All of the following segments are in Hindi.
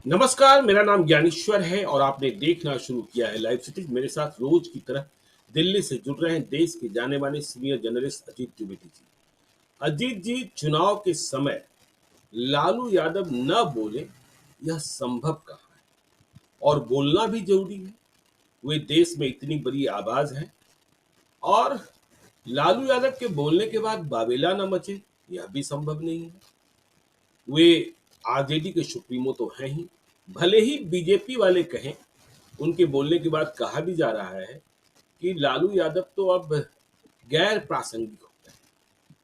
नमस्कार, मेरा नाम ज्ञानेश्वर है और आपने देखना शुरू किया है लाइव सिटी। मेरे साथ रोज की तरह दिल्ली से जुड़ रहे हैं देश के जाने माने सीनियर जर्नलिस्ट अजीत द्विवेदी जी। अजीत जी, चुनाव के समय लालू यादव न बोले, यह संभव कहाँ है? और बोलना भी जरूरी है। वे देश में इतनी बड़ी आवाज है और लालू यादव के बोलने के बाद बाबेला न मचे, यह भी संभव नहीं है। वे आरजेडी के सुप्रीमो तो हैं ही, भले ही बीजेपी वाले कहें। उनके बोलने के बाद कहा भी जा रहा है कि लालू यादव तो अब गैर प्रासंगिक हो गए,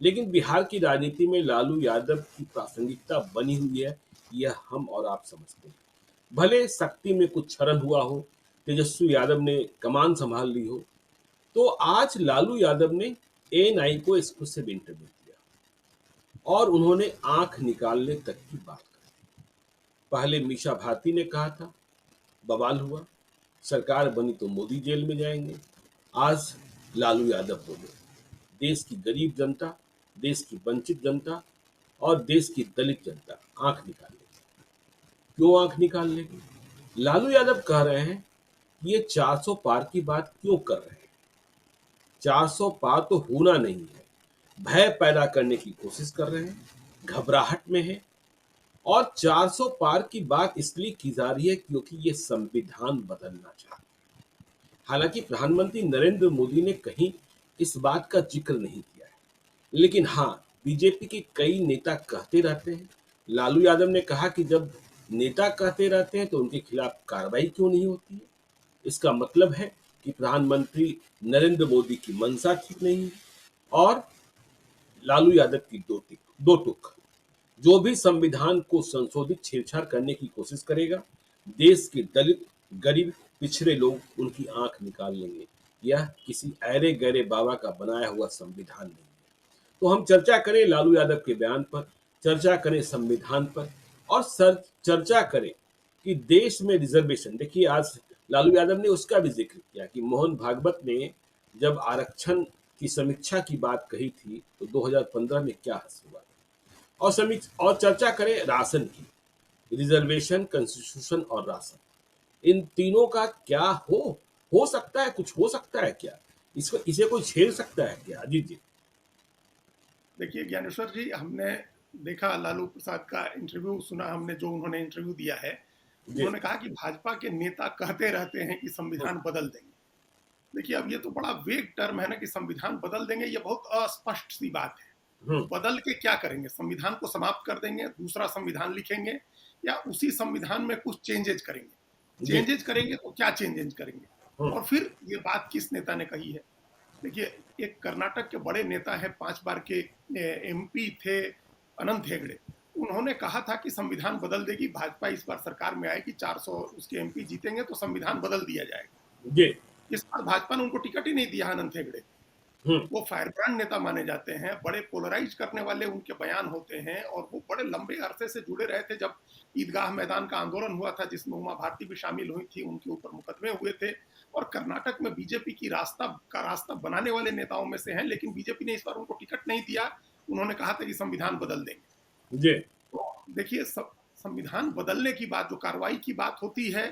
लेकिन बिहार की राजनीति में लालू यादव की प्रासंगिकता बनी हुई है, यह हम और आप समझते हैं। भले शक्ति में कुछ क्षरण हुआ हो, तेजस्वी यादव ने कमान संभाल ली हो, तो आज लालू यादव ने एएनआई को एक्सक्लूसिव इंटरव्यू दिया और उन्होंने आंख निकालने तक की बात कही। पहले मीशा भारती ने कहा था, बवाल हुआ, सरकार बनी तो मोदी जेल में जाएंगे। आज लालू यादव बोले, देश की गरीब जनता, देश की वंचित जनता और देश की दलित जनता आंख निकाल लेगी। क्यों आंख निकाल लेगी? लालू यादव कह रहे हैं कि ये 400 पार की बात क्यों कर रहे हैं? 400 पार तो होना नहीं है, भय पैदा करने की कोशिश कर रहे हैं, घबराहट में है। और 400 पार की बात इसलिए की जा रही है क्योंकि ये संविधान बदलना चाहते हैं। हालांकि प्रधानमंत्री नरेंद्र मोदी ने कहीं इस बात का जिक्र नहीं किया है, लेकिन हाँ, बीजेपी के कई नेता कहते रहते हैं। लालू यादव ने कहा कि जब नेता कहते रहते हैं तो उनके खिलाफ कार्रवाई क्यों नहीं होती है? इसका मतलब है कि प्रधानमंत्री नरेंद्र मोदी की मंशा ठीक नहीं है। और लालू यादव की दो टूक, जो भी संविधान को संशोधित छेड़छाड़ करने की कोशिश करेगा, देश के दलित, गरीब, पिछड़े लोग उनकी आंख निकाल लेंगे। यह किसी ऐरे गैरे बाबा का बनाया हुआ संविधान नहीं है। तो हम चर्चा करें लालू यादव के बयान पर, चर्चा करें संविधान पर और चर्चा करें कि देश में रिजर्वेशन। देखिए, आज लालू यादव ने उसका भी जिक्र किया कि मोहन भागवत ने जब आरक्षण की समीक्षा की बात कही थी तो 2015 में क्या हस हुआ। और चर्चा करें राशन की, रिजर्वेशन, कॉन्स्टिट्यूशन और राशन, इन तीनों का क्या हो सकता है? कुछ हो सकता है क्या? इसको इसे कोई छेड़ सकता है क्या? अजीत जी। देखिए ज्ञानेश्वर जी, हमने देखा लालू प्रसाद का इंटरव्यू सुना हमने, जो उन्होंने इंटरव्यू दिया है। जी। उन्होंने कहा कि भाजपा के नेता कहते रहते हैं कि संविधान बदल देंगे। देखिए, अब ये तो बड़ा वेग टर्म है ना कि संविधान बदल देंगे, ये बहुत अस्पष्ट सी बात है। हम्म। बदल के क्या करेंगे? संविधान को समाप्त कर देंगे, दूसरा संविधान लिखेंगे, या उसी संविधान में कुछ चेंजेज करेंगे? जी। चेंजेज करेंगे तो क्या चेंजेज करेंगे? हम्म। और फिर ये बात किस नेता ने कही है? देखिए, एक कर्नाटक के बड़े नेता है, 5 बार के एमपी थे, अनंत हेगड़े। उन्होंने कहा था कि संविधान बदल देगी, भाजपा इस बार सरकार में आएगी, 400 उसके एमपी जीतेंगे तो संविधान बदल दिया जाएगा। जी। इस बार भाजपा ने उनको टिकट ही नहीं दिया। अनंत हेगड़े हम्म। वो फायरब्रांड नेता माने जाते हैं, बड़े पोलराइज करने वाले उनके बयान होते हैं, और वो बड़े लंबे अरसे से जुड़े रहे थे। जब ईदगाह मैदान का आंदोलन हुआ था जिसमें उमा भारती भी शामिल हुई थी, उनके ऊपर मुकदमे हुए थे। और कर्नाटक में बीजेपी की रास्ता बनाने वाले नेताओं में से हैं, लेकिन बीजेपी ने इस बार उनको टिकट नहीं दिया। उन्होंने कहा था कि संविधान बदल देंगे। जी। तो देखिए, संविधान बदलने की बात, जो कार्रवाई की बात होती है,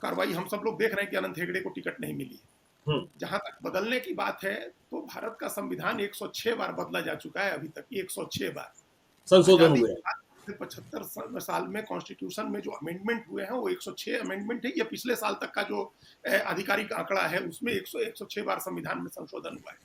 कार्रवाई हम सब लोग देख रहे हैं कि अनंत हेगड़े को टिकट नहीं मिली है। हम्म। जहां तक बदलने की बात है, तो भारत का संविधान 106 बार बदला जा चुका है अभी तक, 106 बार। संशोधन आजादी हुए के हैं। बाद से 75 साल में कॉन्स्टिट्यूशन में जो अमेंडमेंट हुए हैं वो 106 अमेंडमेंट है। ये पिछले साल तक का जो आधिकारिक आंकड़ा है उसमें 106 बार संविधान में संशोधन हुआ है।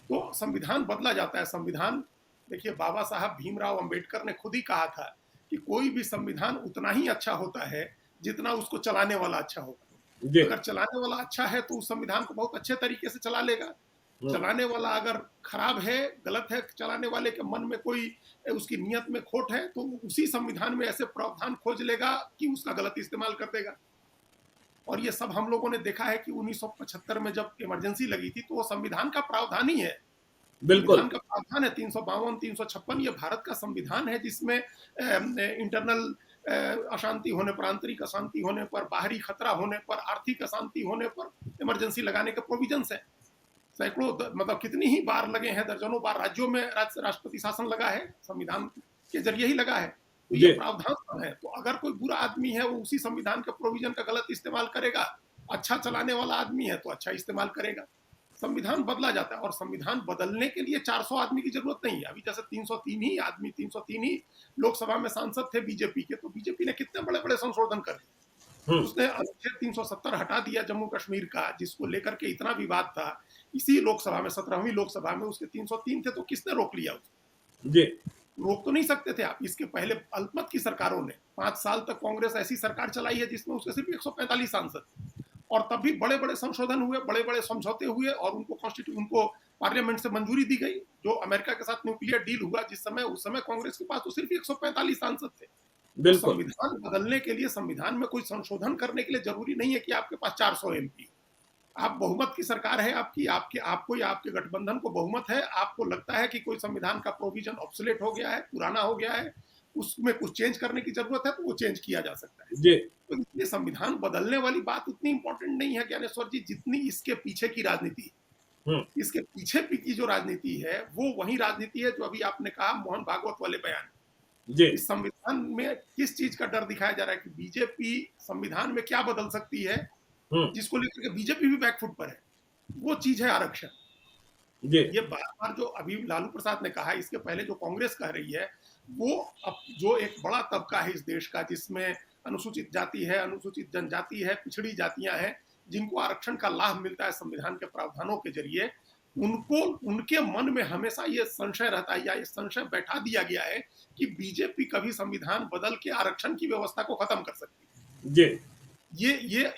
तो संविधान बदला जाता है। संविधान, देखिए, बाबा साहब भीमराव अंबेडकर ने खुद ही कहा था कि कोई भी संविधान उतना ही अच्छा होता है जितना उसको चलाने वाला अच्छा होगा। जी। अगर चलाने वाला अच्छा है तो उस संविधान को बहुत अच्छे तरीके से चला लेगा। हम्म। चलाने वाला अगर खराब है, गलत है, चलाने वाले के मन में कोई उसकी नीयत में खोट है, तो उसी संविधान में ऐसे प्रावधान खोज लेगा कि उसका गलत इस्तेमाल कर देगा। और ये सब हम लोगों ने देखा है कि 1975 में जब इमरजेंसी लगी थी तो वो संविधान का प्रावधान ही है। बिल्कुल। संविधान का प्रावधान है 352, 356। ये भारत का संविधान है जिसमें इंटरनल अशांति होने पर, आंतरिक अशांति होने पर, बाहरी खतरा होने पर, आर्थिक अशांति होने पर इमरजेंसी लगाने के प्रोविजंस है। सैकड़ों, मतलब कितनी ही बार लगे हैं, दर्जनों बार राज्यों में राष्ट्रपति शासन लगा है, संविधान के जरिए ही लगा है। तो ये जी, प्रावधान सब है। तो अगर कोई बुरा आदमी है, वो उसी संविधान के प्रोविजन का गलत इस्तेमाल करेगा। अच्छा चलाने वाला आदमी है तो अच्छा इस्तेमाल करेगा। संविधान बदला जाता है और संविधान बदलने के लिए 400 आदमी की जरूरत नहीं है। अभी जैसे 303 ही लोकसभा में सांसद थे बीजेपी के, तो बीजेपी ने कितने बड़े बड़े संशोधन कर दिए। हुँ, उसने अनुच्छेद 370 हटा दिया जम्मू कश्मीर का, जिसको लेकर के इतना विवाद था। इसी लोकसभा में, 17वीं लोकसभा में उसके 303 थे, तो किसने रोक लिया उसको? जी, रोक तो नहीं सकते थे आप। इसके पहले अल्पमत की सरकारों ने 5 साल तक कांग्रेस ऐसी सरकार चलाई है जिसमें उसके सिर्फ 145 सांसद थे। और तब भी बड़े बड़े संशोधन हुए, बड़े बड़े समझौते हुए और उनको पार्लियामेंट से मंजूरी दी गई। जो अमेरिका के साथ न्यूक्लियर डील हुआ जिस समय, उस समय कांग्रेस के पास तो सिर्फ 145 सांसद थे। तो बिल्कुल। संविधान बदलने के लिए, संविधान में कोई संशोधन करने के लिए जरूरी नहीं है कि आपके पास 400 एमपी। आप बहुमत की सरकार है आपकी, आपको या आपके गठबंधन को बहुमत है, आपको लगता है कि कोई संविधान का प्रोविजन ऑब्सोलेट हो गया है, पुराना हो गया है, उसमें कुछ चेंज करने की जरूरत है, तो वो चेंज किया जा सकता है। जी, तो इसलिए संविधान बदलने वाली बात उतनी इंपॉर्टेंट नहीं है ज्ञानेश्वर जी, जितनी इसके पीछे की राजनीति है। हुँ, इसके पीछे की जो राजनीति है, वो वही राजनीति है जो अभी आपने कहा मोहन भागवत वाले बयान। जी, इस संविधान में किस चीज का डर दिखाया जा रहा है कि बीजेपी संविधान में क्या बदल सकती है, हुँ, जिसको लेकर के बीजेपी भी बैकफुट पर है। वो चीज है आरक्षण। जी, ये बार-बार जो अभी लालू प्रसाद ने कहा, इसके पहले जो कांग्रेस कह रही है, वो अब जो एक बड़ा तबका है इस देश का, जिसमें अनुसूचित जाति है, अनुसूचित जनजाति है, पिछड़ी जातियां हैं, जिनको आरक्षण का लाभ मिलता है संविधान के प्रावधानों के जरिए, उनको, उनके मन में हमेशा ये संशय रहता है, या ये संशय बैठा दिया गया है कि बीजेपी कभी संविधान बदल के आरक्षण की व्यवस्था को खत्म कर सकती है। जी,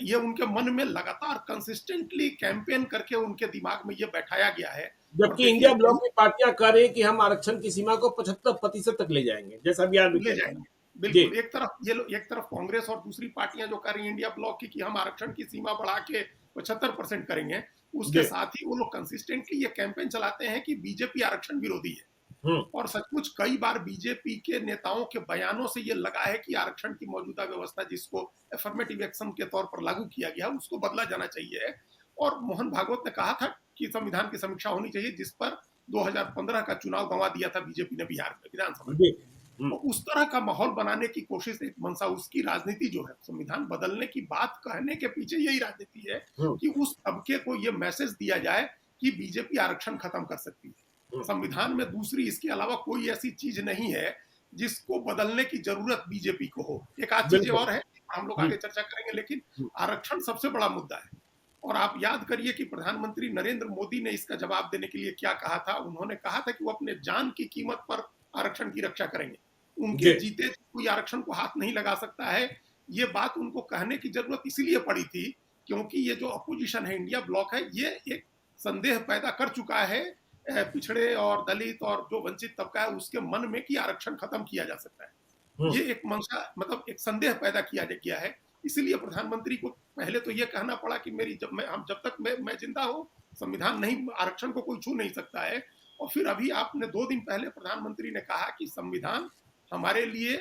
ये उनके मन में लगातार कंसिस्टेंटली कैंपेन करके उनके दिमाग में ये बैठाया गया है। और जबकि देखिए इंडिया ब्लॉक की पार्टियाँ कह रही हैं कि हम आरक्षण की सीमा को 75% तक ले जाएँगे, जैसा अभियान भी ले चल रहा है। जाएंगे। जी, बिल्कुल, एक तरफ कांग्रेस और दूसरी पार्टियां जो कर रही हैं इंडिया ब्लॉक की कि हम आरक्षण की सीमा बढ़ा के 75% करेंगे, उसके जी, साथ ही वो लोग कंसिस्टेंटली ये कैंपेन चलाते हैं कि बीजेपी आरक्षण विरोधी है। हुँ, और सचमुच कई बार बीजेपी के नेताओं के बयानों से ये लगा है कि आरक्षण की मौजूदा व्यवस्था, जिसको अफर्मेटिव एक्शन के तौर पर लागू किया गया, उसको बदला जाना चाहिए। और मोहन भागवत ने कहा था कि संविधान की समीक्षा होनी चाहिए, जिस पर 2015 का चुनाव गंवा दिया था बीजेपी ने बिहार में विधानसभा। जी, हुँ, तो उस तरह का माहौल बनाने की कोशिश, एक मंशा, उसकी राजनीति जो है, संविधान बदलने की बात कहने के पीछे यही राजनीति है हुँ, कि उस तबके को ये मैसेज दिया जाए कि बीजेपी आरक्षण खत्म कर सकती है। हुँ, संविधान में दूसरी इसके अलावा कोई ऐसी चीज नहीं है जिसको बदलने की जरूरत बीजेपी को हो। एक आध चीजें बिल्कुल। और है, हम लोग हुँ, आगे चर्चा करेंगे, लेकिन हुँ, आरक्षण सबसे बड़ा मुद्दा है। और आप याद करिए कि प्रधानमंत्री नरेंद्र मोदी ने इसका जवाब देने के लिए क्या कहा था। उन्होंने कहा था कि वो अपने जान की कीमत पर आरक्षण की रक्षा करेंगे। उनके जी, जीते जी कोई आरक्षण को हाथ नहीं लगा सकता है। ये बात उनको कहने की जरूरत इसीलिए पड़ी थी क्योंकि ये जो अपोजिशन है, इंडिया ब्लॉक है, ये एक संदेह पैदा कर चुका है पिछड़े और दलित और जो वंचित तबका है उसके मन में कि आरक्षण खत्म किया जा सकता है। हुँ, ये एक मंशा, मतलब एक संदेह पैदा किया गया है। इसीलिए प्रधानमंत्री को पहले तो ये कहना पड़ा कि मेरी जब तक मैं जिंदा हूं, संविधान नहीं, आरक्षण को कोई छू नहीं सकता है। और फिर अभी आपने 2 दिन पहले प्रधानमंत्री ने कहा कि संविधान हमारे लिए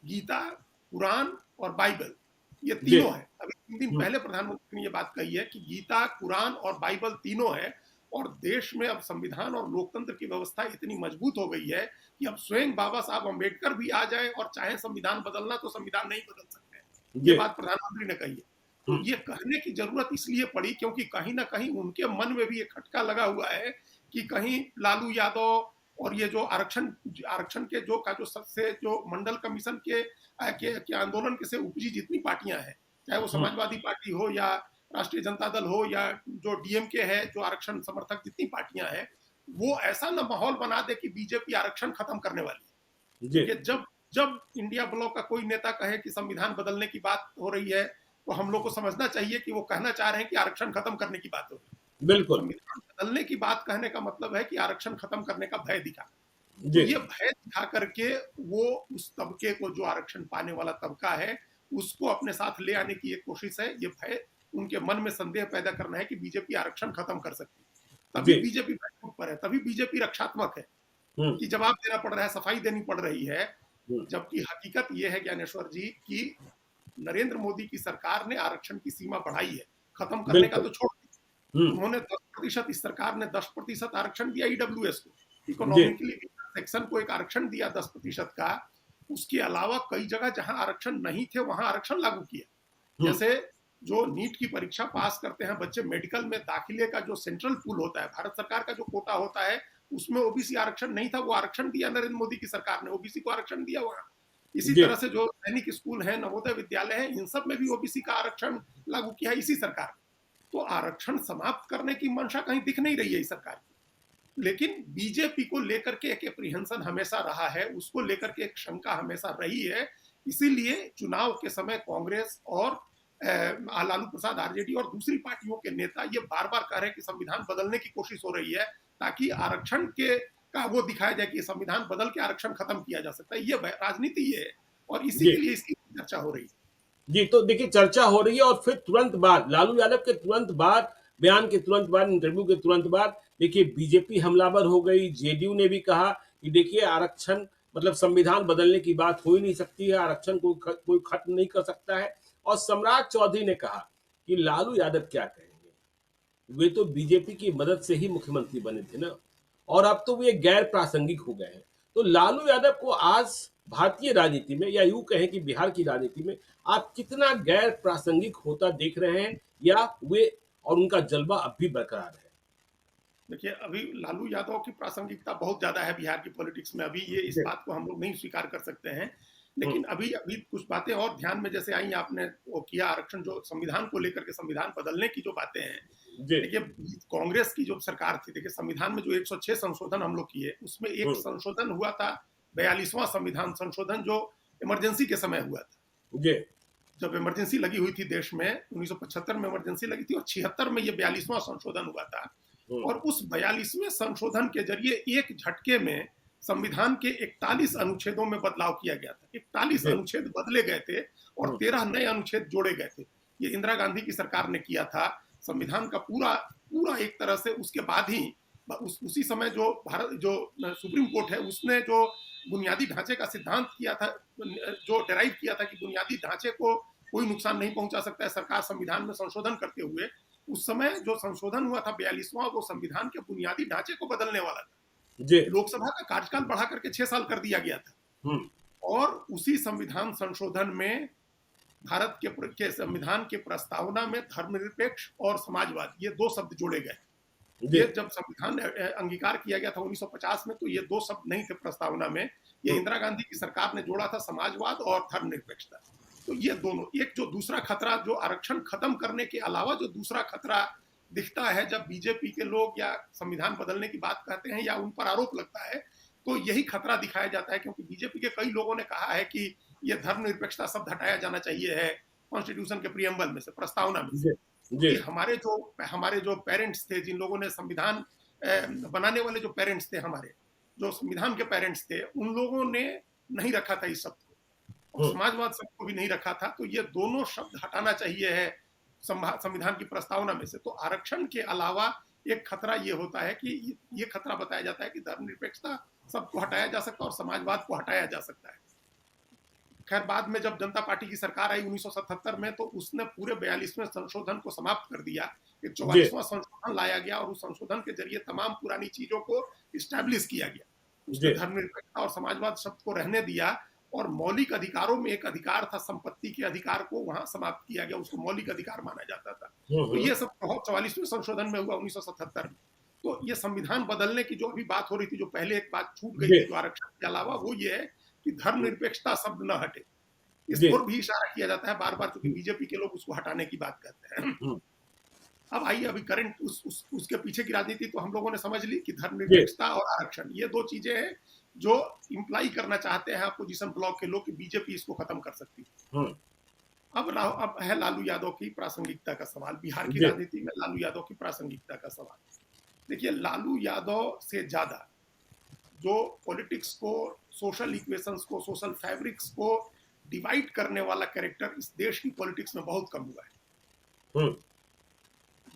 गीता, कुरान और बाइबल, ये जी, तीनों है। अभी 3 दिन हुँ, पहले प्रधानमंत्री ने ये बात कही है कि गीता, कुरान और बाइबल तीनों है। और देश में अब संविधान और लोकतंत्र की व्यवस्था इतनी मजबूत हो गई है कि अब स्वयं बाबा साहब अम्बेडकर भी आ जाए और चाहे संविधान बदलना, तो संविधान नहीं बदल सकते। ये जी, बात प्रधानमंत्री ने कही है। तो हुँ, ये कहने की जरूरत इसलिए पड़ी क्योंकि कहीं ना कहीं उनके मन में भी एक खटका लगा हुआ है कि कहीं लालू यादव और ये जो आरक्षण आरक्षण के जो सबसे जो मंडल कमीशन के आंदोलन के से उपजी जितनी पार्टियां हैं, चाहे वो हुँ, समाजवादी पार्टी हो या राष्ट्रीय जनता दल हो या जो डीएमके है, जो आरक्षण समर्थक जितनी पार्टियां हैं, वो ऐसा ना माहौल बना दे कि बीजेपी आरक्षण खत्म करने वाली जी, है। ये जब जब इंडिया ब्लॉक का कोई नेता कहे कि संविधान बदलने की बात हो रही है, तो हम लोग को समझना चाहिए कि वो कहना चाह रहे हैं कि आरक्षण खत्म करने की बात हो रही है। बिल्कुल, संविधान बदलने की बात कहने का मतलब है कि आरक्षण खत्म करने का भय दिखा। तो जी, ये भय दिखा करके वो उस तबके को, जो आरक्षण पाने वाला तबका है, उसको अपने साथ ले आने की एक कोशिश है। ये भय, उनके मन में संदेह पैदा करना है कि बीजेपी आरक्षण खत्म कर सकती है। तभी जी, बीजेपी बैकफुट पर है, तभी बीजेपी रक्षात्मक है हुँ, कि जवाब देना पड़ रहा है, सफाई देनी पड़ रही है। हुँ, जबकि हकीकत ये है ज्ञानेश्वर जी कि नरेंद्र मोदी की सरकार ने आरक्षण की सीमा बढ़ाई है, खत्म करने का बिल्कुल, तो छोड़ दिया। हुँ, उन्होंने 10%, इस सरकार ने 10% आरक्षण दिया ईडब्ल्यूएस को, जी, इकोनॉमिकली वीकर सेक्शन को एक आरक्षण दिया 10% का। उसके अलावा कई जगह जहां आरक्षण नहीं थे वहां आरक्षण लागू किया। हम्म, जैसे जो नीट की परीक्षा पास करते हैं बच्चे, मेडिकल में दाखिले का जो सेंट्रल पूल होता है, भारत सरकार का जो कोटा होता है, उसमें ओबीसी आरक्षण नहीं था, वो आरक्षण दिया नरेंद्र मोदी की सरकार ने, ओबीसी को आरक्षण दिया वहां। इसी जी तरह से जो सैनिक स्कूल है, नवोदय विद्यालय है, इन सब में भी ओबीसी का आरक्षण लागू किया है इसी सरकार ने। तो आरक्षण समाप्त करने की मंशा कहीं दिख नहीं रही है इस सरकार की। लेकिन बीजेपी को लेकर के एक एप्रीहेंशन हमेशा रहा है, उसको लेकर के एक शंका हमेशा रही है। इसीलिए चुनाव के समय कांग्रेस और लालू प्रसाद, आरजेडी और दूसरी पार्टियों के नेता ये बार बार कह रहे हैं कि संविधान बदलने की कोशिश हो रही है, ताकि आरक्षण के का वो दिखाया जाए कि संविधान बदल के आरक्षण खत्म किया जा सकता है। ये राजनीति ये है, और इसी जी के लिए इसकी चर्चा हो रही है। जी, तो देखिए चर्चा हो रही है और फिर तुरंत बाद लालू यादव के तुरंत बाद, बयान के तुरंत बाद, इंटरव्यू के तुरंत बाद देखिए बीजेपी हमलावर हो गई। जेडीयू ने भी कहा कि देखिए आरक्षण मतलब संविधान बदलने की बात हो ही नहीं सकती है, आरक्षण को कोई खत्म नहीं कर सकता है। और सम्राट चौधरी ने कहा कि लालू यादव क्या कहेंगे, वे तो बीजेपी की मदद से ही मुख्यमंत्री बने थे ना, और अब तो वे गैर प्रासंगिक हो गए हैं। तो लालू यादव को आज भारतीय राजनीति में, या यूं कहें कि बिहार की राजनीति में, आप कितना गैर प्रासंगिक होता देख रहे हैं, या वे और उनका जलवा अब भी बरकरार है? देखिए, अभी लालू यादव की प्रासंगिकता बहुत ज्यादा है बिहार की पॉलिटिक्स में, अभी ये इस जी बात को हम लोग नहीं स्वीकार कर सकते हैं। हम्म, लेकिन अभी अभी कुछ बातें और ध्यान में जैसे आई, आपने वो किया आरक्षण, जो संविधान को लेकर के संविधान बदलने की जो बातें हैं। जी देखिए, कांग्रेस की जो सरकार थी, देखिए संविधान में जो 106 संशोधन हम लोग किए, उसमें एक हम्म, संशोधन हुआ था, 42वां संविधान संशोधन, जो इमरजेंसी के समय हुआ था। जी जब इमरजेंसी लगी हुई थी देश में, 1975 में इमरजेंसी लगी थी, और 76 में ये 42वां संशोधन हुआ था। हम्म, और उस 42वें संशोधन के जरिए एक झटके में संविधान के 41 अनुच्छेदों में बदलाव किया गया था। 41 जी अनुच्छेद बदले गए थे और हम्म, 13 नए अनुच्छेद जोड़े गए थे। ये इंदिरा गांधी की सरकार ने किया था। संविधान का पूरा पूरा एक तरह से उसके बाद ही उसी समय जो भारत जो सुप्रीम कोर्ट है, उसने जो बुनियादी ढांचे का सिद्धांत किया था, जो डेराइव किया था कि बुनियादी ढांचे को कोई नुकसान नहीं पहुंचा सकता है सरकार संविधान में संशोधन करते हुए, उस समय जो संशोधन हुआ था 42वां, वो संविधान के बुनियादी ढांचे को बदलने वाला था। जी लोकसभा का कार्यकाल बढ़ा करके 6 साल कर दिया गया था। हम्म, और उसी संविधान संशोधन में भारत के संविधान के प्रस्तावना में धर्मनिरपेक्ष और समाजवाद, ये दो शब्द जोड़े गए। जी ये जब संविधान अंगीकार किया गया था 1950 में, तो ये दो शब्द नहीं थे प्रस्तावना में। ये हम्म, इंदिरा गांधी की सरकार ने जोड़ा था, समाजवाद और धर्मनिरपेक्षता। तो ये दोनों, एक जो दूसरा खतरा, जो आरक्षण खत्म करने के अलावा जो दूसरा खतरा दिखता है जब बीजेपी के लोग या संविधान बदलने की बात कहते हैं या उन पर आरोप लगता है, तो यही खतरा दिखाया जाता है। क्योंकि बीजेपी के कई लोगों ने कहा है कि ये धर्मनिरपेक्षता शब्द हटाया जाना चाहिए है कॉन्स्टिट्यूशन के प्रियम्बल में से, प्रस्तावना में से। जी जी क्योंकि हमारे जो पेरेंट्स थे, जिन लोगों ने संविधान बनाने वाले जो पेरेंट्स थे, हमारे जो संविधान के पेरेंट्स थे, उन लोगों ने नहीं रखा था इस शब्द को, और हम्म, समाजवाद शब्द को भी नहीं रखा था। तो ये दोनों शब्द हटाना चाहिए है संविधान की प्रस्तावना में से। तो आरक्षण के अलावा एक खतरा ये होता है कि ये खतरा बताया जाता है कि धर्मनिरपेक्षता सबको हटाया जा सकता है और समाजवाद को हटाया जा सकता है। खैर, बाद में जब जनता पार्टी की सरकार आई 1977 में, तो उसने पूरे 42वें संशोधन को समाप्त कर दिया। एक जी 44वां संशोधन लाया गया और उस संशोधन के जरिए तमाम पुरानी चीजों को स्टैब्लिश किया गया। जी उसने धर्मनिरपेक्षता और समाजवाद शब्द को रहने दिया, और मौलिक अधिकारों में एक अधिकार था, संपत्ति के अधिकार को वहां समाप्त किया गया, उसको मौलिक अधिकार माना जाता था। तो हम्म, ये सब 44वें संशोधन में हुआ 1977 में। तो ये संविधान बदलने की जो अभी बात हो रही थी, जो पहले एक बात छूट गई जी थी जो आरक्षण के अलावा, वो ये है कि धर्मनिरपेक्षता शब्द न हटे। इस जी पर भी इशारा किया जाता है बार बार, क्योंकि बीजेपी के लोग उसको हटाने की बात करते हैं। हम्म, अब आइए, अभी करंट उसके पीछे की राजनीति तो हम लोगों ने समझ ली कि जी धर्मनिरपेक्षता और आरक्षण, ये दो चीजें हैं जो इंप्लाई करना चाहते हैं अपोजिशन ब्लॉक के लोग कि बीजेपी इसको खत्म कर सकती है। हम्म, अब है लालू यादव की प्रासंगिकता का सवाल, बिहार की जी राजनीति में लालू यादव की प्रासंगिकता का सवाल। देखिए, लालू यादव से ज्यादा जो पॉलिटिक्स को, सोशल इक्वेशंस को, सोशल फैब्रिक्स को डिवाइड करने वाला कैरेक्टर इस देश की पॉलिटिक्स में बहुत कम हुआ है। हम्म,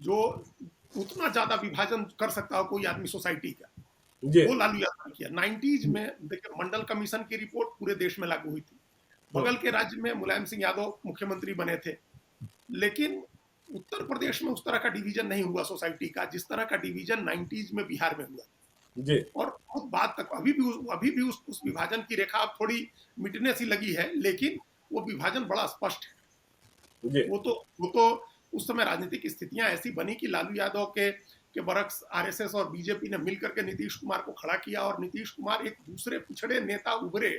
जो उतना ज्यादा विभाजन कर सकता हो कोई आदमी सोसाइटी का, जी वो लालू यादव ने किया। 90s में देखिए, मंडल कमीशन की रिपोर्ट पूरे देश में लागू हुई थी। हम्म, बगल के राज्य में मुलायम सिंह यादव मुख्यमंत्री बने थे, लेकिन उत्तर प्रदेश में उस तरह का डिवीजन नहीं हुआ सोसाइटी का, जिस तरह का डिवीजन 90s में बिहार में हुआ। जी, और बहुत बाद तक अभी भी उस विभाजन की रेखा अब थोड़ी मिटने सी लगी है, लेकिन वो विभाजन बड़ा स्पष्ट है। जी, वो तो उस समय राजनीतिक स्थितियां ऐसी बनी कि लालू यादव के बरक्स आरएसएस और बीजेपी ने मिलकर के नीतीश कुमार को खड़ा किया, और नीतीश कुमार एक दूसरे पिछड़े नेता उभरे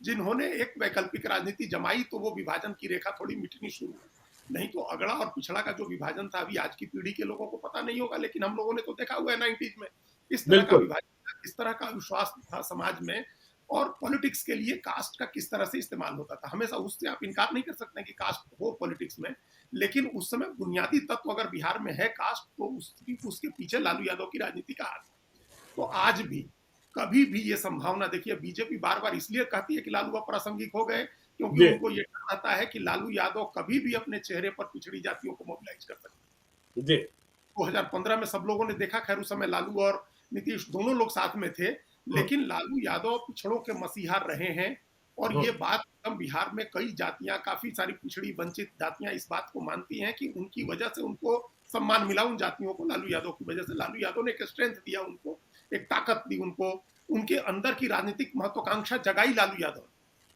जिन्होंने एक वैकल्पिक राजनीति जमाई, तो वो विभाजन की रेखा थोड़ी मिटनी शुरू हुई। नहीं तो अगड़ा और पिछड़ा का जो विभाजन था, अभी आज की पीढ़ी के लोगों को पता नहीं होगा, लेकिन हम लोगों ने तो देखा हुआ है 90s में इस तरह का बिल्कुल। विभाजन, इस तरह का विश्वास था समाज में। और पॉलिटिक्स के लिए कास्ट का किस तरह से इस्तेमाल होता था, हमेशा उससे आप इनकार नहीं कर सकते कि कास्ट हो पॉलिटिक्स में, लेकिन उस समय बुनियादी तत्व अगर बिहार में है कास्ट, तो उसके पीछे लालू यादव की राजनीति का हाथ। तो आज भी कभी भी ये संभावना, देखिए बीजेपी बार बार इसलिए कहती है कि लालू अप्रासंगिक हो गए, क्योंकि जी, उनको ये डर आता है कि लालू यादव कभी भी अपने चेहरे पर पिछड़ी जातियों को मोबिलाइज कर सकते हैं। जी, 2015 में सब लोगों ने देखा, खैर उस समय लालू और नीतीश दोनों लोग साथ में थे, हुँ, लेकिन लालू यादव पिछड़ों के मसीहा रहे हैं। और हुँ, ये बात एकदम बिहार में कई जातियां, काफी सारी पिछड़ी वंचित जातियां इस बात को मानती हैं कि उनकी वजह से उनको सम्मान मिला, उन जातियों को लालू यादव की वजह से। लालू यादव ने एक स्ट्रेंथ दिया उनको, एक ताकत दी उनको, उनके अंदर की राजनीतिक महत्वाकांक्षा जगाई लालू यादव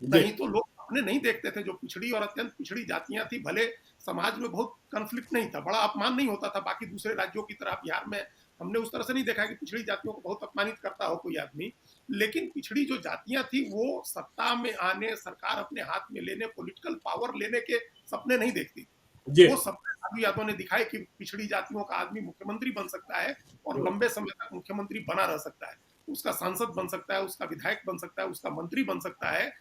ने। जी, नहीं तो लोग अपने नहीं देखते थे, जो पिछड़ी और अत्यंत पिछड़ी जातियां थी, भले समाज में बहुत कन्फ्लिक्ट नहीं था, बड़ा अपमान नहीं होता था बाकी दूसरे राज्यों की तरह। बिहार में हमने उस तरह से नहीं देखा कि पिछड़ी जातियों को बहुत अपमानित करता हो कोई आदमी, लेकिन पिछड़ी जो जातियां थी वो सत्ता में आने, सरकार अपने हाथ में लेने, पॉलिटिकल पावर लेने के सपने नहीं देखती। जी, वो सपने लालू यादव ने दिखाए कि पिछड़ी जातियों का आदमी मुख्यमंत्री बन सकता है, और हुँ, लंबे समय तक मुख्यमंत्री बना रह सकता है, उसका सांसद बन सकता है, उसका विधायक बन सकता है, उसका मंत्री बन सकता है,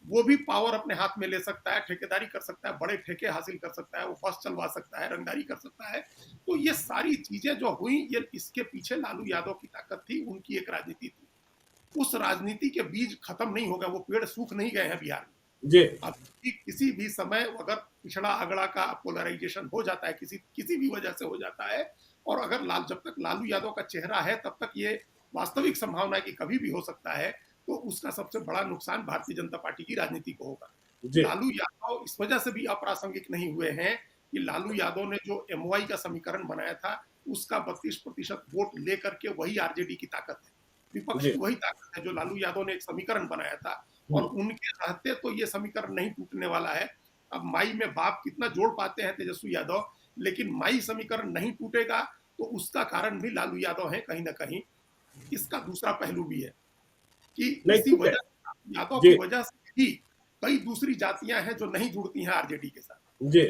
वो भी पावर अपने हाथ में ले सकता है, ठेकेदारी कर सकता है, बड़े ठेके हासिल कर सकता है, वो बस चलवा सकता है, रंगदारी कर सकता है। तो ये सारी चीजें जो हुई, ये इसके पीछे लालू यादव की ताकत थी, उनकी एक राजनीति थी। उस राजनीति के बीज खत्म नहीं हो गए, वो पेड़ सूख नहीं गए हैं बिहार में। जी, अब किसी भी समय अगर पिछड़ा अगड़ा का पोलराइजेशन हो जाता है, किसी किसी भी वजह से हो जाता है, और अगर जब तक लालू यादव का चेहरा है तब तक ये वास्तविक संभावना है कि कभी भी हो सकता है, तो उसका सबसे बड़ा नुकसान भारतीय जनता पार्टी की राजनीति को होगा। जी, लालू यादव इस वजह से भी अप्रासंगिक नहीं हुए हैं कि लालू यादव ने जो एमओआई का समीकरण बनाया था, उसका 32% वोट लेकर के वही आरजेडी की ताकत है, विपक्ष जी, की वही ताकत है जो लालू यादव ने एक समीकरण बनाया था। और हुँ, उनके रहते तो ये समीकरण नहीं टूटने वाला है। अब माई में बाप कितना जोड़ पाते हैं तेजस्वी यादव, लेकिन माई समीकरण नहीं टूटेगा, तो उसका कारण भी लालू यादव है कहीं ना कहीं। इसका दूसरा पहलू भी है कि नहीं इसी ठीक है। वजह, यादव की जी, वजह से ही कई दूसरी जातियां हैं जो नहीं जुड़ती हैं आरजेडी के साथ। जी,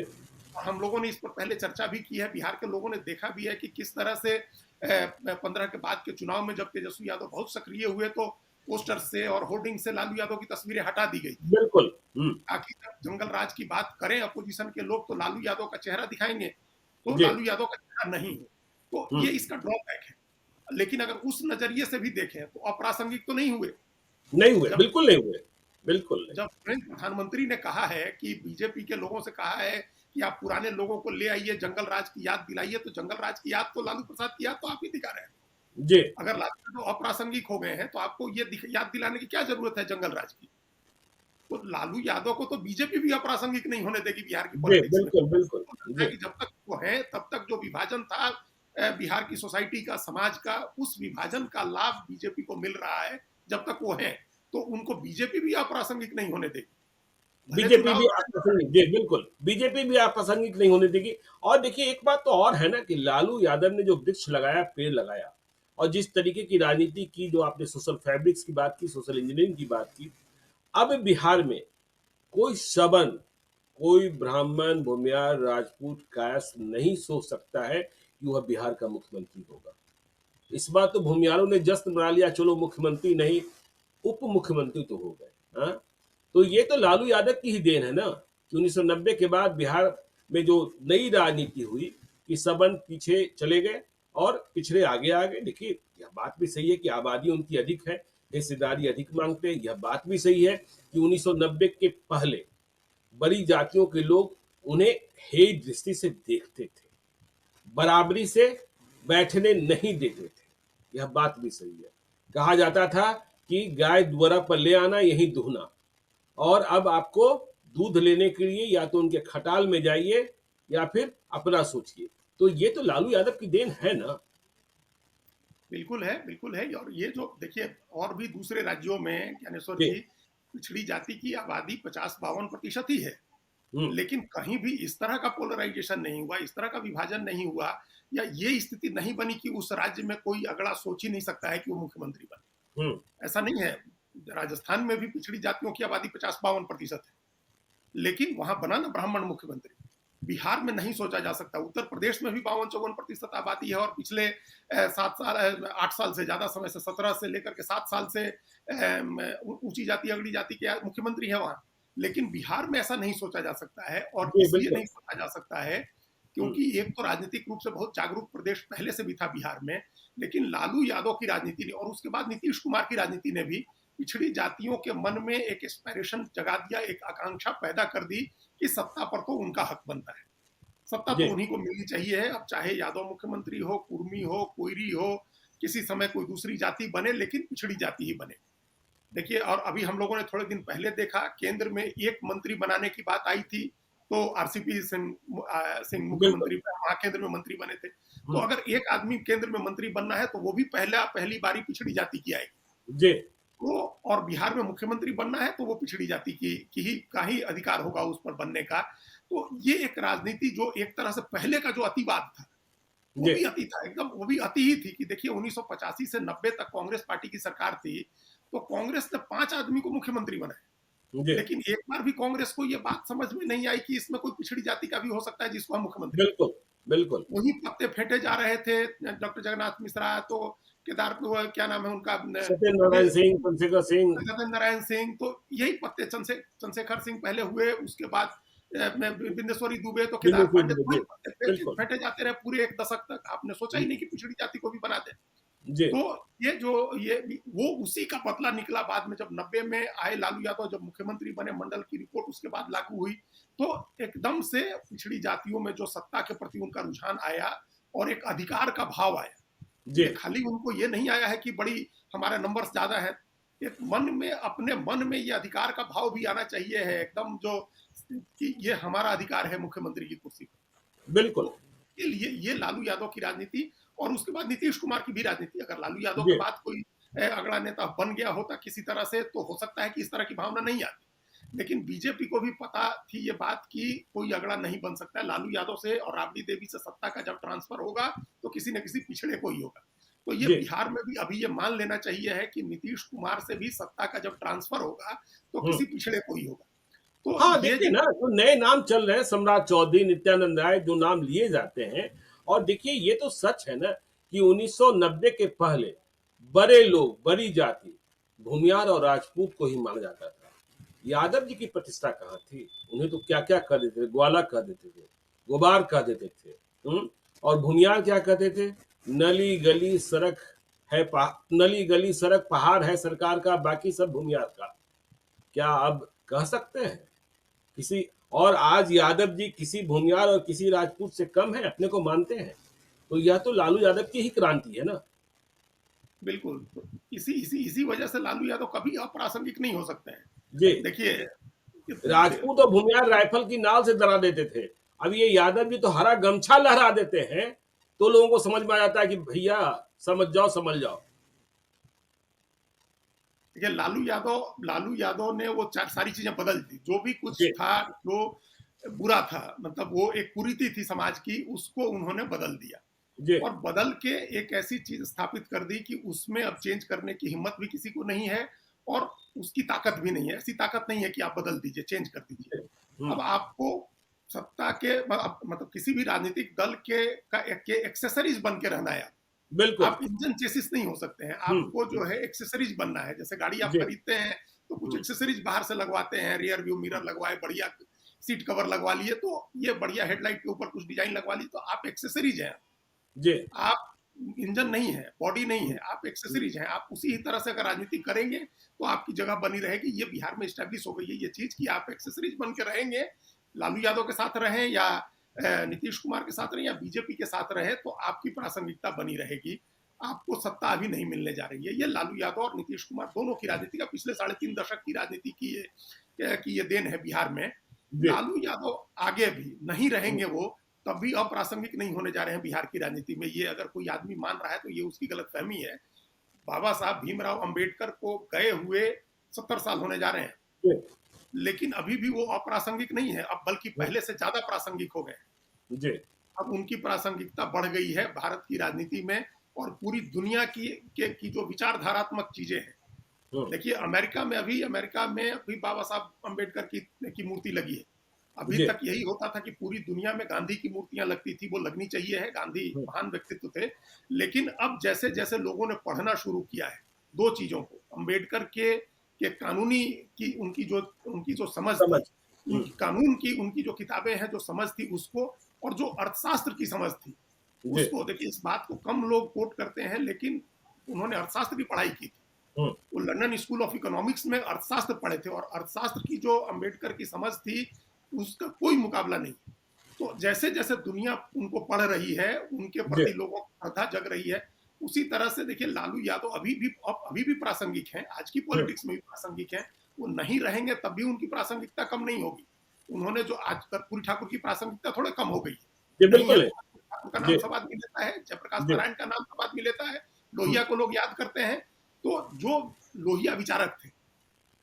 और हम लोगों ने इस पर पहले चर्चा भी की है, बिहार के लोगों ने देखा भी है कि किस तरह से 15 के बाद के चुनाव में जब तेजस्वी यादव बहुत सक्रिय हुए, तो पोस्टर से और होर्डिंग से लालू यादव की तस्वीरें हटा दी गई थी, बिल्कुल, हुँ, ताकि जब जंगल राज की बात करें अपोजिशन के लोग, तो लालू यादव का चेहरा दिखाएंगे, तो जी, लालू यादव का चेहरा नहीं है। तो हुँ, ये इसका ड्रॉबैक है। लेकिन अगर उस नजरिए से भी देखें तो अप्रासंगिक तो नहीं हुए। नहीं हुए, जब बिल्कुल नहीं हुए, बिल्कुल नहीं। जब फ्रेंच प्रधानमंत्री ने कहा है कि बीजेपी के लोगों से कहा है कि आप पुराने लोगों को ले आइए, जंगल राज की याद दिलाइए, तो जंगल राज की याद तो लालू प्रसाद की याद तो आप ही दिखा रहे हैं। जी, अगर लालू यादव अप्रासंगिक हो गए हैं, तो आपको ये याद दिलाने की क्या जरूरत है जंगल राज की? तो लालू यादव को तो बीजेपी भी अप्रासंगिक नहीं होने देगी बिहार की जी, पॉलिटिक्स में। बिल्कुल, बिल्कुल, तो लगता है जी, कि जब तक वो है तब तक जो विभाजन था बिहार की सोसाइटी का, समाज का, उस विभाजन का लाभ बीजेपी को मिल रहा है। जब तक वो है, तो उनको बीजेपी भी अप्रासंगिक नहीं होने देगी, भले बीजेपी चुनाव भी अप्रासंगिक, जी, बिल्कुल, बीजेपी भी अप्रासंगिक नहीं होने देगी। और देखिए एक बात तो और है ना कि लालू यादव ने जो वृक्ष लगाया, पेड़ लगाया और जिस तरीके की राजनीति की, जो आपने सोशल फैब्रिक्स की बात की, सोशल इंजीनियरिंग की बात की, अब बिहार में कोई सवर्ण, कोई ब्राह्मण, भूमियार, राजपूत, कायस्थ नहीं सोच सकता है कि वह बिहार का मुख्यमंत्री होगा। इस बार तो भूमियारों ने जश्न मना लिया, चलो मुख्यमंत्री नहीं, उप मुख्यमंत्री तो हो गए। हाँ, तो ये तो लालू यादव की ही देन है ना कि 1990 के बाद बिहार में जो नई राजनीति हुई कि सबन पीछे चले गए और पिछड़े आगे आ गए। देखिए यह बात भी सही है कि आबादी उनकी अधिक है, हिस्सेदारी अधिक मांगते हैं। यह बात भी सही है कि 1990 के पहले बड़ी जातियों के लोग उन्हें हेय दृष्टि से देखते थे, बराबरी से बैठने नहीं देते थे। यह बात भी सही है। कहा जाता था कि गाय द्वारा पर ले आना यही दुहना, और अब आपको दूध लेने के लिए या तो उनके खटाल में जाइए या फिर अपना सोचिए। तो ये तो लालू यादव की देन है ना। बिल्कुल है, बिल्कुल है। और ये जो देखिए, और भी दूसरे राज्यों में ज्ञानेश्वर जी। जी, पिछड़ी जाति की आबादी 50-52% ही है। हुँ, लेकिन कहीं भी इस तरह का पोलराइजेशन नहीं हुआ, इस तरह का विभाजन नहीं हुआ, या ये स्थिति नहीं बनी कि उस राज्य में कोई अगला सोच ही नहीं सकता है कि वो मुख्यमंत्री बने। हुँ। ऐसा नहीं है। राजस्थान में भी पिछड़ी जातियों की आबादी 50-52% है, लेकिन वहां बना ना ब्राह्मण मुख्यमंत्री। बिहार में नहीं सोचा जा सकता। उत्तर प्रदेश में भी 52-54% आबादी है, और पिछले 8 साल से ज्यादा समय से, 17 से लेकर के 7 साल से ऊंची जाति अगड़ी जाति के मुख्यमंत्री है वहां। लेकिन बिहार में ऐसा नहीं सोचा जा सकता है, और जी, इसलिए बिल्कुल। नहीं सोचा जा सकता है हुँ, क्योंकि एक तो राजनीतिक रूप से बहुत जागरूक प्रदेश पहले से भी था बिहार में, लेकिन लालू यादव की राजनीति ने और उसके बाद नीतीश कुमार की राजनीति ने भी पिछड़ी जातियों के मन में एक एस्पायरेशन जगा दिया, एक आकांक्षा पैदा कर दी कि सत्ता पर तो उनका हक बनता है, सत्ता तो जी, उन्हीं को मिलनी चाहिए है। अब चाहे यादव मुख्यमंत्री हो, कुर्मी हो, कोयरी हो, किसी समय कोई दूसरी जाति बने, लेकिन पिछड़ी जाति ही बने। देखिए, और अभी हम लोगों ने थोड़े दिन पहले देखा, केंद्र में एक मंत्री बनाने की बात आई थी, तो आरसीपी सिंह बिल्कुल। मुख्यमंत्री वहां केंद्र में मंत्री बने थे। तो हुँ, अगर एक आदमी केंद्र में मंत्री बनना है, तो वो भी पहली बारी पिछड़ी जाति की आएगी। जी, तो और बिहार में मुख्यमंत्री बनना है, तो वो पिछड़ी जाति की ही का ही अधिकार होगा उस पर बनने का। तो ये एक राजनीति जो एक तरह से पहले का जो अतिवाद था, वो जी, भी अति था, एकदम वो भी अति ही थी कि देखिए 1985 से 90 तक कांग्रेस पार्टी की सरकार थी, तो कांग्रेस ने 5 आदमी को मुख्यमंत्री बनाया। जी, लेकिन एक बार भी कांग्रेस को ये बात समझ में नहीं आई कि इसमें कोई पिछड़ी जाति का भी हो सकता है जिसको हम मुख्यमंत्री बनाएं। बिल्कुल, बिल्कुल। वही पत्ते फेंटे जा रहे थे। डॉक्टर जगन्नाथ मिश्रा, तो केदार, क्या नाम है उनका, सत्यनारायण सिंह, चंद्रशेखर सिंह। सत्येंद्र नारायण सिंह, तो यही पत्ते, चंद्रशेखर सिंह पहले हुए, उसके बाद बिंदेश्वरी दुबे, तो केदार बिल्कुल, पांडे, तो वही जी, पत्ते बिल्कुल। फेंटे जाते रहे पूरे एक दशक तक। आपने सोचा ही नहीं कि पिछड़ी जाति को भी बना दे। जी, तो ये जो ये वो उसी का बदला निकला बाद में, जब 90 में आए लालू यादव, जब मुख्यमंत्री बने, मंडल की रिपोर्ट उसके बाद लागू हुई, तो एकदम से पिछड़ी जातियों में जो सत्ता के प्रति उनका रुझान आया और एक अधिकार का भाव आया। जी, ये खाली उनको ये नहीं आया है कि बड़ी हमारे नंबर्स ज्यादा है, एक मन में, अपने मन में ये अधिकार का भाव भी आना चाहिए है एकदम, जो कि ये हमारा अधिकार है मुख्यमंत्री की कुर्सी पर। बिल्कुल। तो ये लालू यादव की राजनीति, और उसके बाद नीतीश कुमार की भी राजनीति। अगर लालू यादव के जी, बाद कोई अगला नेता बन गया होता किसी तरह से, तो हो सकता है कि इस तरह की भावना नहीं आती। लेकिन बीजेपी को भी पता थी ये बात कि कोई अगला नहीं बन सकता है लालू यादव से, और राबड़ी देवी से सत्ता का जब ट्रांसफर होगा, तो किसी न किसी पिछड़े को ही होगा। तो ये जी। बिहार में भी अभी ये मान लेना चाहिए है कि नीतीश कुमार से भी सत्ता का जब ट्रांसफर होगा, तो हुँ। किसी पिछड़े को ही होगा। तो हाँ, ये देखिए जो ना, जो नए नाम चल रहे हैं, सम्राट चौधरी, नित्यानंद राय, जो नाम लिए जाते हैं, और देखिए ये तो सच है ना कि 1990 के पहले बड़े लोग, बड़ी जाति, भूमियार और राजपूत को ही माना जाता था। यादव जी की प्रतिष्ठा कहाँ थी? उन्हें तो क्या-क्या कह देते थे, ग्वाला कह देते थे, गुबार कह देते थे, और भूमियार क्या कहते थे? नली-गली सड़क नली-गली सड़क पहाड़ है सरकार का, बाकी सब भूमियार का। क्या अब कह सकते हैं? किसी और आज यादव जी किसी भूमियार और किसी राजपूत से कम है, अपने को मानते हैं। तो यह तो लालू यादव की ही क्रांति है ना। बिल्कुल, तो इसी इसी इसी वजह से लालू यादव कभी अप्रासंगिक नहीं हो सकते हैं। जी, देखिए, राजपूत और भूमियार राइफल की नाल से डरा देते थे। अब ये यादव जी तो हरा गमछा लहरा देते हैं, तो लोगों को समझ में आ जाता है कि भैया समझ जाओ, समझ जाओ। देखिए, लालू यादव ने वो सारी चीजें बदल दी। जो भी कुछ जी, था, जो बुरा था, मतलब वो एक कुरीति थी समाज की, उसको उन्होंने बदल दिया। जी, और बदल के एक ऐसी चीज स्थापित कर दी कि उसमें अब चेंज करने की हिम्मत भी किसी को नहीं है, और उसकी ताकत भी नहीं है। ऐसी ताकत नहीं है कि आप बदल दीजिए, चेंज कर दीजिए। जी। हुँ, अब आपको सत्ता के मतलब किसी भी राजनीतिक दल के एक्सेसरीज बन के रहना है। बिल्कुल। आप इंजन चेसिस नहीं हो सकते हैं। हुँ, आपको जो है एक्सेसरीज बनना है। जैसे गाड़ी आप जी, खरीदते हैं, तो कुछ हुँ, एक्सेसरीज बाहर से लगवाते हैं, रियर व्यू मिरर लगवाए, बढ़िया सीट कवर लगवा लिए, तो ये बढ़िया हेडलाइट के ऊपर कुछ डिजाइन लगवा ली, तो आप एक्सेसरीज हैं। जी, आप इंजन नहीं है, बॉडी नहीं हुँ, है, आप हुँ, एक्सेसरीज हैं। आप उसी ही तरह से अगर राजनीति करेंगे, तो आपकी जगह बनी रहेगी। ये बिहार में स्टैब्लिश हो गई है ये चीज कि आप एक्सेसरीज बन के रहेंगे। लालू यादव के साथ रहें, या नीतीश कुमार के साथ रहें, या बीजेपी के साथ रहे, तो आपकी प्रासंगिकता बनी रहेगी। आपको सत्ता अभी नहीं मिलने जा रही है। ये लालू यादव और नीतीश कुमार दोनों की राजनीति का पिछले 3.5 दशक की राजनीति की ये देन है बिहार में। जी, लालू यादव आगे भी नहीं हुँ, रहेंगे वो, तब भी अप्रासंगिक नहीं होने जा रहे हैं बिहार की राजनीति में। ये अगर कोई आदमी मान रहा है तो ये उसकी गलतफहमी है। बाबा साहब भीमराव अंबेडकर को गए हुए 70 साल होने जा रहे हैं, जी, लेकिन अभी भी वो अप्रासंगिक नहीं है, अब बल्कि जी, पहले से ज्यादा प्रासंगिक हो गए। जी, अब उनकी प्रासंगिकता बढ़ गई है भारत की राजनीति में और पूरी दुनिया की जो विचारधारात्मक चीजें हैं। हम्म, देखिए अमेरिका में अभी बाबा साहब अंबेडकर की मूर्ति लगी है। अभी जी, तक यही होता था कि पूरी दुनिया में गांधी की मूर्तियां लगती थी, वो लगनी चाहिए है, गांधी हम्म, महान व्यक्तित्व थे। लेकिन अब जैसे जैसे लोगों ने पढ़ना शुरू किया है दो चीजों को, अंबेडकर के कानूनी की उनकी जो समझ समझ, थी, उनकी कानून की उनकी जो किताबें हैं जो समझ थी उसको, और जो अर्थशास्त्र की समझ थी जी, उसको। देखिए इस बात को कम लोग कोट करते हैं, लेकिन उन्होंने अर्थशास्त्र की पढ़ाई की थी। हम्म, वो लंदन स्कूल ऑफ इकोनॉमिक्स में अर्थशास्त्र पढ़े थे, और अर्थशास्त्र की जो अंबेडकर की समझ थी उसका कोई मुकाबला नहीं। तो जैसे जैसे दुनिया उनको पढ़ रही है, उनके जी, प्रति लोगों की श्रद्धा जग रही है, उसी तरह से देखिए लालू यादव अभी भी प्रासंगिक हैं, आज की हम्म, पॉलिटिक्स में भी प्रासंगिक हैं। वो नहीं रहेंगे तब भी उनकी प्रासंगिकता कम नहीं होगी। उन्होंने जो आज कर्पूरी ठाकुर की प्रासंगिकता थोड़े कम हो गई है, जी, नहीं है बिल्कुल है, तो ठाकुर का नाम जी, सब आदमी लेता है, जयप्रकाश जी, नारायण का नाम सब आदमी लेता है, हम्म, लोहिया को लोग याद करते हैं। तो जो लोहिया विचारक थे,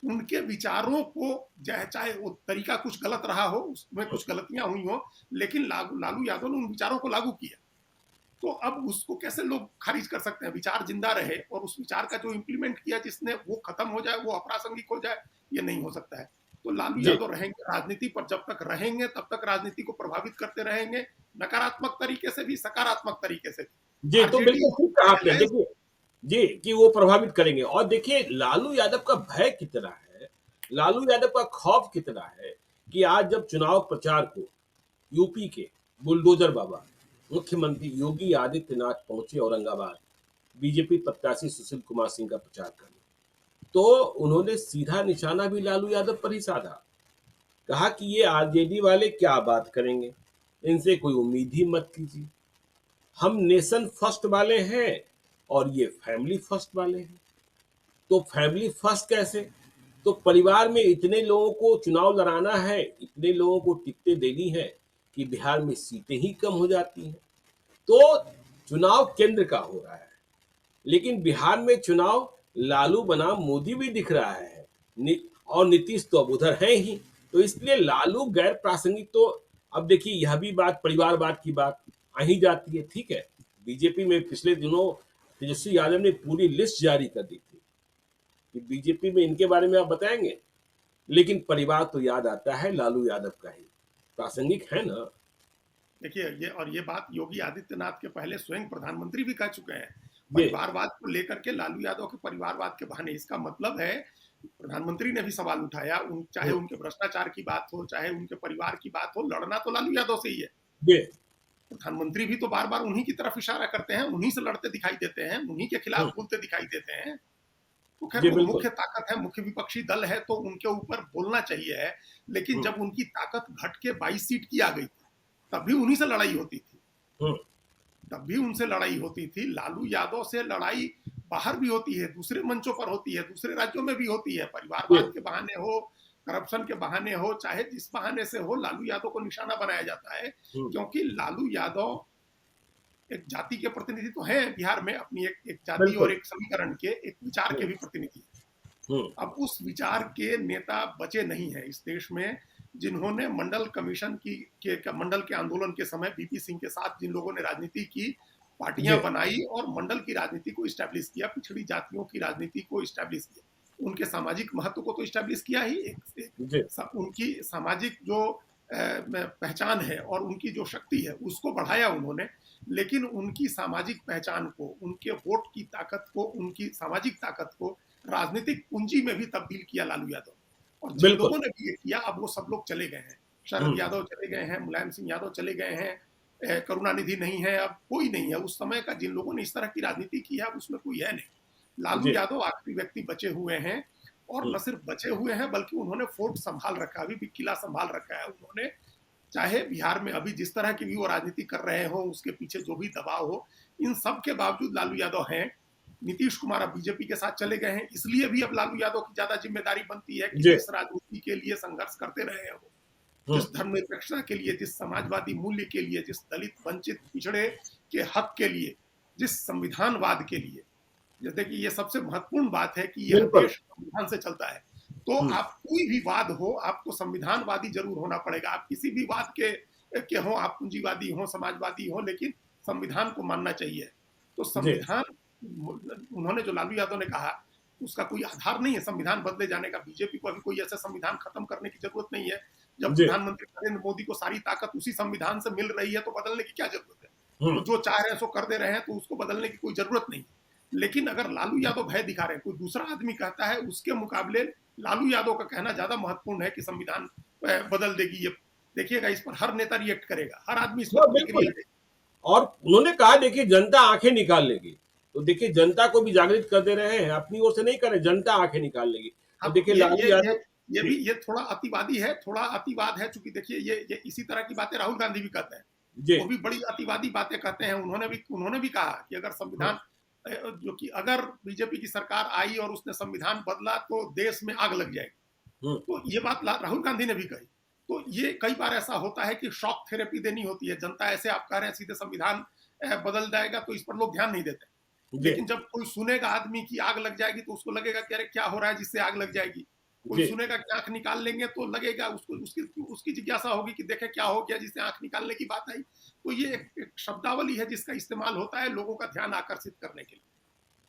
उनके विचारों को चाहे वो तरीका कुछ गलत रहा हो, उसमें हम्म, कुछ गलतियां हुई हो, लेकिन लालू यादव ने उन विचारों को लागू किया। तो अब उसको कैसे लोग खारिज कर सकते हैं? विचार जिंदा रहे और उस विचार का जो इम्प्लीमेंट किया जिसने, वो खत्म हो जाए, वो अप्रासंगिक हो जाए, ये नहीं हो सकता है। तो लालू जी, यादव रहेंगे राजनीति पर, जब तक रहेंगे तब तक राजनीति को प्रभावित करते रहेंगे, नकारात्मक तरीके से भी, सकारात्मक तरीके से भी। जी, तो आरजेडी बिल्कुल ठीक कहा और आपने। अलायंस। देखिए, जी, कि वो प्रभावित करेंगे और देखिए लालू यादव का भय कितना है, लालू यादव का खौफ कितना है कि आज जब चुनाव प्रचार को यूपी के बुलडोजर बाबा मुख्यमंत्री योगी आदित्यनाथ पहुंचे औरंगाबाद बीजेपी प्रत्याशी सुशील कुमार सिंह का प्रचार करने, तो उन्होंने सीधा निशाना भी लालू यादव पर ही साधा। कहा कि ये आरजेडी वाले क्या बात करेंगे, इनसे कोई उम्मीद ही मत कीजिए। हम नेशन फर्स्ट वाले हैं और ये फैमिली फर्स्ट वाले हैं। तो फैमिली फर्स्ट कैसे? तो परिवार में इतने लोगों को चुनाव लड़ाना है, इतने लोगों को टिकटें देनी है कि बिहार में सीटें ही कम हो जाती हैं। तो चुनाव केंद्र का हो रहा है, लेकिन बिहार में चुनाव लालू बनाम मोदी भी दिख रहा है, और नीतीश तो अब उधर है ही। तो इसलिए लालू गैर प्रासंगिक। तो अब देखिए यह भी बात परिवारवाद की बात आ ही जाती है। ठीक है, बीजेपी में पिछले दिनों तेजस्वी यादव ने पूरी लिस्ट जारी कर दी थी कि बीजेपी में इनके बारे में आप बताएंगे, लेकिन परिवार तो याद आता है लालू यादव का ही। प्रासंगिक है ना। देखिए ये बात योगी आदित्यनाथ के पहले स्वयं प्रधानमंत्री भी कह चुके हैं, जी, परिवारवाद को लेकर के, लालू यादव के परिवारवाद के बहाने। इसका मतलब है प्रधानमंत्री ने भी सवाल उठाया, चाहे हम्म, उनके भ्रष्टाचार की बात हो, चाहे उनके परिवार की बात हो, लड़ना तो लालू यादव से ही है। जी, प्रधानमंत्री भी तो बार बार उन्हीं की तरफ इशारा करते हैं, उन्हीं से लड़ते दिखाई देते हैं, उन्हीं के खिलाफ हम्म, बोलते दिखाई देते हैं। तो खैर जी, वो बिल्कुल, मुख्य ताकत है, मुख्य विपक्षी दल है, तो उनके ऊपर बोलना चाहिए है। लेकिन हम्म, जब उनकी ताकत घट के 22 सीट की आ गई थी, तब भी उन्हीं से लड़ाई होती थी, हम्म, तब भी उनसे लड़ाई होती थी। लालू यादव से लड़ाई बाहर भी होती है, दूसरे मंचों पर होती है, दूसरे राज्यों में भी होती है, जी, परिवारवाद के बहाने हो, करप्शन के बहाने हो, चाहे जिस बहाने से हो, लालू यादव को निशाना बनाया जाता है। हम्म, क्योंकि लालू यादव एक जाति के प्रतिनिधि तो हैं बिहार में, अपनी एक जाति और बिल्कुल, एक समीकरण के, एक विचार के हम्म, भी प्रतिनिधि हैं। हम्म, अब उस विचार के नेता बचे नहीं हैं इस देश में, जिन्होंने मंडल कमीशन मंडल के आंदोलन के समय बीपी सिंह के साथ जिन लोगों ने राजनीति की, पार्टियां जी, बनाई और मंडल की राजनीति को इस्टेब्लिश किया, पिछड़ी जातियों की राजनीति को इस्टेब्लिश किया, उनके सामाजिक महत्व को तो इस्टेब्लिश किया ही, जी, उनकी सामाजिक जो पहचान है और उनकी जो शक्ति है उसको बढ़ाया उन्होंने। लेकिन उनकी सामाजिक पहचान को, उनके वोट की ताकत को, उनकी सामाजिक ताकत को राजनीतिक पूंजी में भी तब्दील किया लालू यादव। और जिन बिल्कुल, लोगों ने भी ये किया, अब वो सब लोग चले गए हैं। शरद हम्म, यादव चले गए हैं, मुलायम सिंह यादव चले गए हैं, करुणानिधि नहीं है, अब कोई नहीं है। उस समय का जिन लोगों ने इस तरह की राजनीति की है, अब उसमें कोई है नहीं। लालू जी, यादव आखिरी व्यक्ति बचे हुए हैं, और हम्म, न सिर्फ बचे हुए हैं बल्कि उन्होंने फोर्ट संभाल रखा है, अभी भी किला संभाल रखा है उन्होंने। चाहे बिहार में अभी जिस तरह की भी वो राजनीति कर रहे हो, उसके पीछे जो भी दबाव हो, इन सब के बावजूद लालू यादव हैं। नीतीश कुमार अब बीजेपी के साथ चले गए हैं, इसलिए भी अब लालू यादव की ज्यादा जिम्मेदारी बनती है कि जी, जिस राजनीति के लिए संघर्ष करते रहे हैं वो, जिस हम्म, धर्मनिरपेक्षता के लिए, जिस समाजवादी मूल्य के लिए, जिस दलित, वंचित, पिछड़े के हक के लिए, जिस संविधानवाद के लिए, जैसे कि ये सबसे महत्वपूर्ण बात है कि यह बिल्कुल। देश संविधान से चलता है। तो हम्म, आप कोई भी वाद हो, आपको संविधानवादी जरूर होना पड़ेगा। आप किसी भी वाद के हो, आप पूंजीवादी हो, समाजवादी हो, लेकिन संविधान को मानना चाहिए। तो जी, संविधान, उन्होंने जो लालू यादव ने कहा, उसका कोई आधार नहीं है संविधान बदले जाने का। बीजेपी को अभी कोई ऐसा संविधान खत्म करने की जरूरत नहीं है। जब जी, प्रधानमंत्री नरेंद्र मोदी को सारी ताकत उसी संविधान से मिल रही है, तो बदलने की क्या जरूरत है? वो हम्म, जो चाह रहे हैं सो कर दे रहे हैं, तो उसको बदलने की कोई जरूरत नहीं। लेकिन अगर लालू यादव भय दिखा रहे हैं, कोई दूसरा आदमी कहता है, उसके मुकाबले लालू यादव का कहना ज्यादा महत्वपूर्ण है कि संविधान बदल देगी। ये देखिएगा, इस पर हर नेता रिएक्ट करेगा, हर आदमी इस पर हाँ, प्रतिक्रिया बिल्कुल। देगा। और उन्होंने कहा देखिए जनता आंखें निकाल लेगी। तो देखिए जनता को भी जागृत कर दे रहे हैं, अपनी ओर से नहीं कर रहे, जनता आंखें निकाल लेगी। हाँ, और तो देखिए लालू यादव। ये जी, भी ये थोड़ा अतिवादी है, थोड़ा अतिवाद है, चूंकि देखिए ये इसी तरह की बातें राहुल गांधी भी कहते हैं। जी, वो भी बड़ी अतिवादी बातें कहते हैं। उन्होंने भी कहा कि अगर हम्म, संविधान, जो कि अगर बीजेपी की सरकार आई और उसने संविधान बदला तो देश में आग लग जाएगी। हम्म, तो ये बात राहुल गांधी ने भी कही। तो ये कई बार ऐसा होता है कि शॉक थेरेपी देनी होती है। जनता ऐसे, आप कह रहे हैं सीधे संविधान बदल जाएगा, तो इस पर लोग ध्यान नहीं देते। जी, लेकिन जब कोई सुनेगा आदमी की आग लग जाएगी, तो उसको लगेगा कि अरे क्या हो रहा है जिससे आग लग जाएगी। कोई जी। सुनेगा कि आंख निकाल लेंगे, तो लगेगा उसको, उसकी उसकी जिज्ञासा होगी कि देखे क्या हो गया जिससे आंख निकालने की बात आई। तो ये एक शब्दावली है जिसका इस्तेमाल होता है लोगों का ध्यान आकर्षित करने के लिए।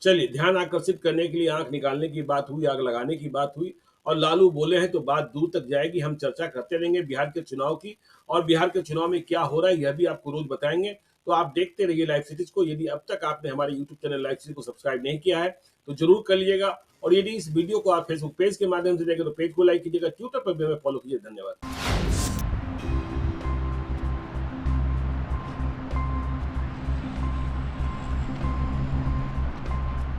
चलिए, ध्यान आकर्षित करने के लिए आँख निकालने की बात हुई, आग लगाने की बात हुई और लालू बोले हैं तो बात दूर तक जाएगी। हम चर्चा करते रहेंगे बिहार के चुनाव की और बिहार के चुनाव में क्या हो रहा है, यह भी आपको रोज़ बताएँगे। तो आप देखते रहिए लाइव सिटीज़ को। यदि अब तक आपने हमारे यूट्यूब चैनल लाइव सिटी को सब्सक्राइब नहीं किया है, तो ज़रूर कर लीजिएगा और यदि इस वीडियो को आप फेसबुक पेज के माध्यम से देखें, तो पेज को लाइक कीजिएगा, ट्विटर पर भी हमें फॉलो कीजिए। धन्यवाद।